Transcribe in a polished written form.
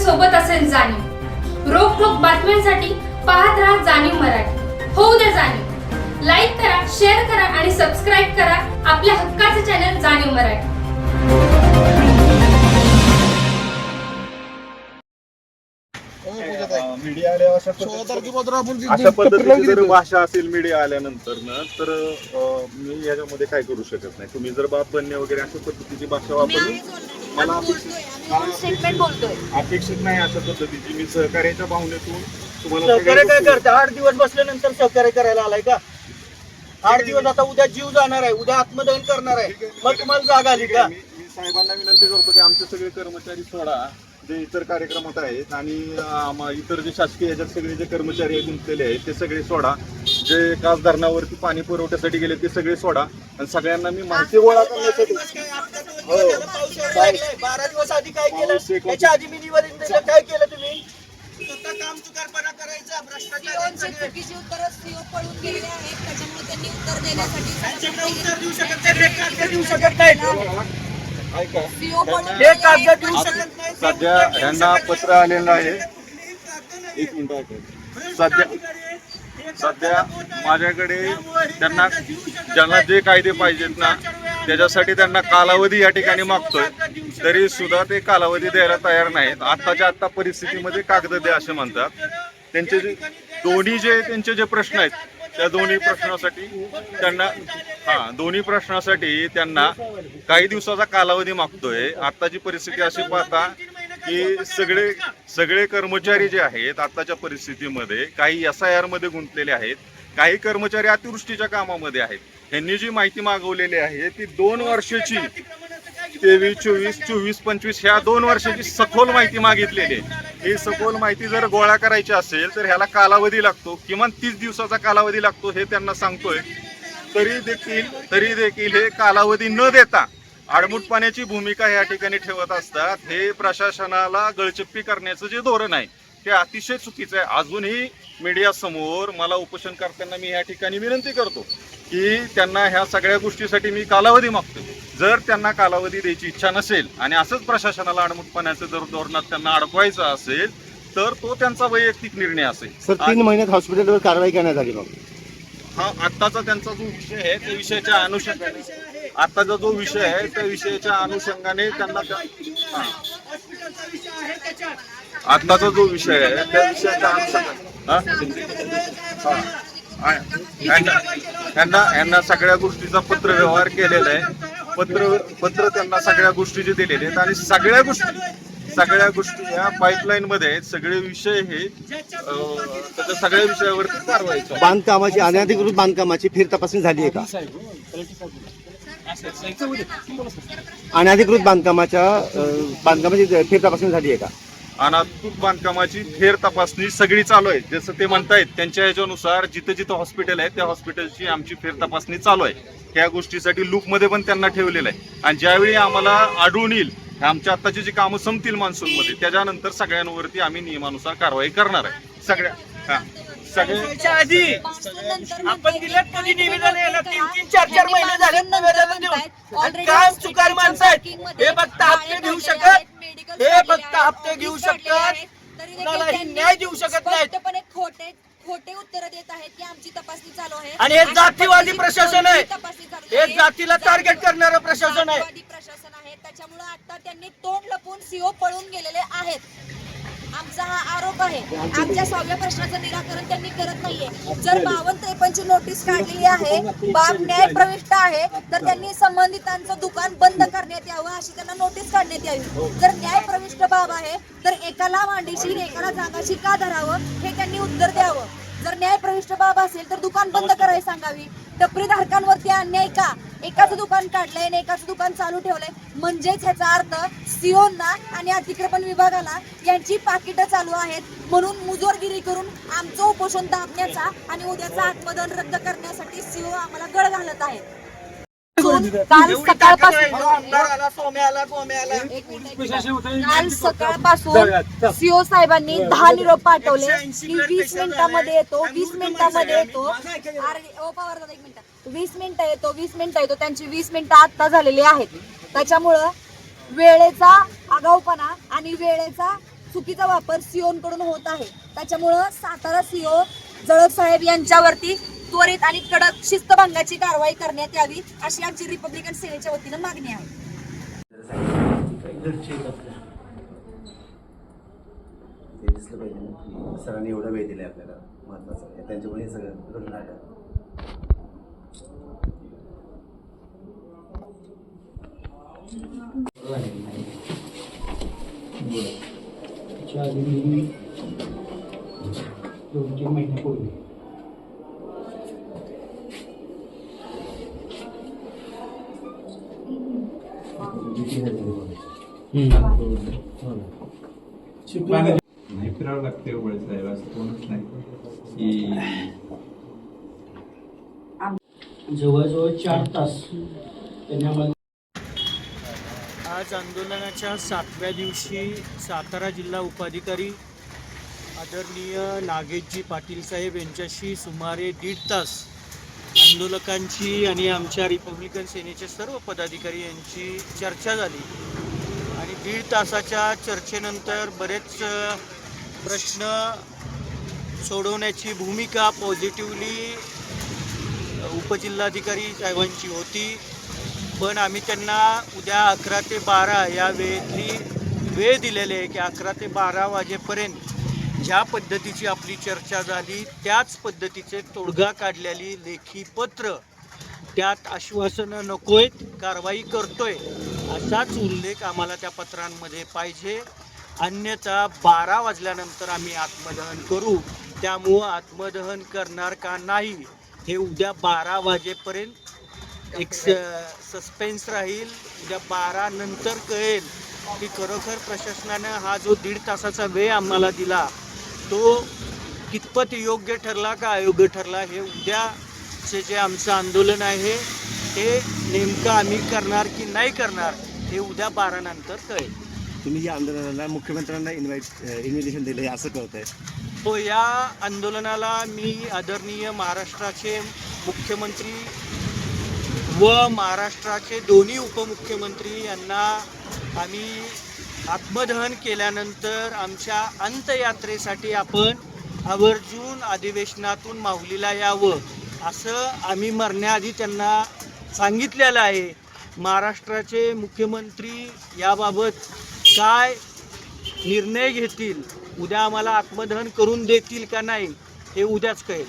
सोबत असेल जाणीव. रोखोक बातम्यांसाठी पाहत राहा जाणीव मराठी. होऊ द्या जाणीव. लाईक करा, शेअर करा आणि सबस्क्राईब करा आपल्या हक्काचे चॅनल जाणीव मराठी. मीडिया आल्या अशा पद्धतीची जर भाषा असेल मीडिया आल्यानंतर ना, तर मी याच्यामध्ये काय करू शकत नाही. तुम्ही जर बाप बनणे वगैरे अशा पद्धतीची भाषा वापरली, मला अपेक्षित नाही अशा पद्धतीची. मी सहकार्याच्या भावनेतून तुम्हाला सहकार्य काय करता? 8 दिवस बसल्यानंतर सहकार्य करायला आलाय का? 8 दिवस आता उद्या जीव जाणार आहे, उद्या आत्मदहन करणार आहे, मग तुम्हाला जाग आली का? मी साहेबांना विनंती करतो की आमचे सगळे कर्मचारी सोडा जे इतर कार्यक्रमात आहेत, आणि इतर जे शासकीय याच्यात सगळे जे कर्मचारी गुंतलेले आहेत ते सगळे सोडा. जे कास धरणावरती पाणी पुरवठ्यासाठी गेले ते सगळे सोडा. आणि सगळ्यांना मी माहिती गोळा करण्यासाठी 12 दिवस आधी काय केलं? त्याच्या आधी मी निवेदन दिलं, काय केलं तुम्ही? स्वतः काम चुकारपणा करायचा, भ्रष्टाचार चुकीची उत्तरं सीओ पळून गेलेले आहेत, त्याच्यामुळे त्यांनी उत्तर देण्यासाठी उत्तर देऊ शकत नाही, कागद देऊ शकत नाही. सीओ पळून हे कागद देऊ शकत नाही. सध्या यांना पत्र आलेलं आहे. एक मिनिट. सध्या माझ्याकडे त्यांना ज्यांना जे कायदे पाहिजेत ना, त्याच्यासाठी त्यांना कालावधी या ठिकाणी मागतोय, तरी सुद्धा ते कालावधी द्यायला तयार नाहीत. आत्ताच्या आत्ता परिस्थितीमध्ये कागद द्या असे म्हणतात. त्यांचे जे त्यांचे जे प्रश्न आहेत त्या दोन्ही प्रश्नासाठी त्यांना काही दिवसाचा कालावधी मागतोय. आत्ताची परिस्थिती अशी पाहता की सगळे कर्मचारी जे आहेत आत्ताच्या परिस्थितीमध्ये, काही SIR मध्ये गुंतलेले आहेत, काही कर्मचारी अतिवृष्टीच्या कामामध्ये आहेत. यांनी जी माहिती मागवलेली आहे ती 2 वर्षाची, 23, 24, 24, 25 ह्या 2 वर्षाची सखोल माहिती मागितलेली आहे. ही सखोल माहिती जर गोळा करायची असेल तर ह्याला कालावधी लागतो, किमान 30 दिवसाचा कालावधी लागतो हे त्यांना सांगतोय. तरी देखील हे कालावधी न देता आडमुठपणाची भूमिका या ठिकाणी ठेवत असतात. हे प्रशासनाला गळचेप्पी करण्याचं जे धोरण आहे ते अतिशय चुकीचं आहे. अजूनही मीडिया समोर मला उपोषण करताना मी या ठिकाणी विनंती करतो की त्यांना ह्या सगळ्या गोष्टीसाठी मी कालावधी मागतो. जर त्यांना कालावधी द्यायची इच्छा नसेल आणि असंच प्रशासनाला आडमुठपणाचं जर धोरणात त्यांना अडकवायचं असेल तर तो त्यांचा वैयक्तिक निर्णय असेल. सर 3 महिन्यात हॉस्पिटलवर कारवाई करण्यात आली. मग हा आत्ताचा त्यांचा जो विषय आहे त्या विषयाच्या अनुषंगाने त्या विषयाच्या अनुषंगाने त्यांना आत्ताचा जो विषय आहे त्या विषयाच्या अनुषंगाने यांना सगळ्या गोष्टीचा पत्र व्यवहार केलेला आहे. पत्र त्यांना सगळ्या गोष्टी जे दिलेले आहेत आणि सगळ्या गोष्टी या पाईपलाईन मध्ये आहेत. सगळे विषय हे त्याच्या सगळ्या विषयावरती कारवाई. बांधकामाची, अनधिकृत बांधकामाची फेर तपासणी झाली आहे का? अनधिकृत बांधकामाची फेर तपासणी झाली आहे का? अनधिकृत बांधकामाची फेर तपासणी सगळी चालू आहे. जसं ते म्हणतायत त्यांच्या ह्याच्यानुसार जिथं हॉस्पिटल आहे त्या हॉस्पिटलची आमची फेर तपासणी चालू आहे. त्या गोष्टीसाठी लूपमध्ये पण त्यांना ठेवलेलं आहे. आणि ज्यावेळी आम्हाला आढळून येईल आमच्या आत्ताची जी कामं संपतील मान्सूनमध्ये, त्याच्यानंतर सगळ्यांवरती आम्ही नियमानुसार कारवाई करणार आहे. सगळ्याच्या आधी आपण दिलं कधी निवेदन यायला 3-3, 4-4 महिने झाले निवेदन देऊन. काम चुकार माणसं आहेत. हे फक्त हप्ते घेऊ शकतात, कुणालाही न्याय देऊ शकत नाहीत. खोटे उत्तर देत आहेत की आमची तपासणी चालू आहे. आणि हे जातीवादी प्रशासन आहे, हे जातीला टार्गेट करणारं प्रशासन आहे. त्याच्यामुळे आता त्यांनी तोंड लपवून सीओ पळून गेलेले आहेत. आमचा हा आरोप आहे. आमच्या 6व्या प्रश्नाचं निराकरण त्यांनी करत नाहीये. जर 52-53 नोटीस काढलेली आहे, बाब न्याय प्रविष्ट आहे, तर त्यांनी संबंधितांचं दुकान बंद करण्यात यावं अशी त्यांना नोटीस काढण्यात यावी. जर न्याय प्रविष्ट बाब आहे तर एकाला मांडीशी एकाला जागाशी का धरावं हे त्यांनी उत्तर द्यावं. जर न्याय प्रविष्ट बाब असेल तर दुकान बंद करायला सांगावी. टपरी धारकांवरती अन्याय का? एकाचं दुकान काढलंय आणि एकाचं दुकान चालू ठेवलंय, म्हणजेच ह्याचा अर्थ सीओना आणि अतिक्रमण विभागाला यांची पाकिटं चालू आहेत. म्हणून मुजोरगिरी करून आमचं उपोषण दाबण्याचा आणि उद्याचं आत्मदहन रद्द करण्यासाठी सीओ आम्हाला गळ घालत आहेत. काल सकाळपासून सीओ साहेबांनी 10 निरोप पाठवले की 20 मिनिटामध्ये येतो, 20 मिनिटामध्ये येतो. 20 मिनिटं येतो. त्यांची 20 मिनिटं आत्ता झालेली आहेत. त्याच्यामुळं वेळेचा आगाऊपणा आणि वेळेचा चुकीचा वापर सीओकडून होत आहे. त्याच्यामुळं सातारा सीओ जळक साहेब यांच्यावरती त्वरित आणि कडक शिस्तभंगाची कारवाई करण्यात यावी अशी आमची रिपब्लिकन सेनेच्या वतीनं मागणी आहे. ते दिसलं पाहिजे ना की सरांनी एवढा वेळ दिलाय आपल्याला, महत्वाचं आहे त्यांच्यामुळे हे सगळं घडून राहिलं. त्याच्या आधी मी 2-3 महिन्यापूर्वी नाही फिरावं लागते वळ साहेब, असं कोणच नाही की जवळजवळ 4 तास त्यांनी आम्हाला. आज आंदोलनाच्या 7व्या दिवशी सातारा जिल्हा उपाधिकारी आदरणीय नागेशजी पाटील साहेब यांच्याशी सुमारे 1.5 तास आंदोलकांची आणि आमच्या रिपब्लिकन सेनेचे सर्व पदाधिकारी यांची चर्चा झाली आणि 1.5 तासाच्या चर्चेनंतर बरेच प्रश्न सोडवण्याची भूमिका पॉझिटिव्हली उपजिल्हाधिकारी साहेबांची होती. पण आम्ही त्यांना उद्या 11 ते 12 या वेळ दिलेली आहे की 11 ते 12 वाजेपर्यंत ज्या पद्धतीची आपली चर्चा झाली त्याच पद्धतीचे तोडगा काढलेली लेखी पत्र, त्यात आश्वासनं नकोय, कारवाई करतोय असाच उल्लेख आम्हाला त्या पत्रांमध्ये पाहिजे. अन्यथा 12 वाजल्यानंतर आम्ही आत्मदहन करू. त्यामुळं आत्मदहन करणार का नाही हे उद्या 12 वाजेपर्यंत एक सस्पेन्स राहील. उद्या 12 नंतर कळेल की खरोखर प्रशासनानं हा जो 1.5 तासाचा वेळ आम्हाला दिला तो कितपत योग्य ठरला का अयोग्य ठरला. हे उद्याचे जे आमचं आंदोलन आहे ते नेमकं आम्ही करणार की नाही करणार हे उद्या 12 नंतर कळेल. तुम्ही या आंदोलनाला मुख्यमंत्र्यांना इन्व्हिटेशन दिले असं कळतंय. हो, या आंदोलनाला मी आदरणीय महाराष्ट्राचे मुख्यमंत्री व महाराष्ट्राचे दोन्ही उपमुख्यमंत्री यांना आम्ही आत्मदहन केल्यानंतर आमच्या अंत्ययात्रेसाठी आपण आवर्जून अधिवेशनातून माहुलीला यावं असं आम्ही मरण्याआधी त्यांना सांगितलेलं आहे. महाराष्ट्राचे मुख्यमंत्री याबाबत काय निर्णय घेतील, उद्या आम्हाला आत्मदहन करून देतील का नाही हे उद्याच कळेल.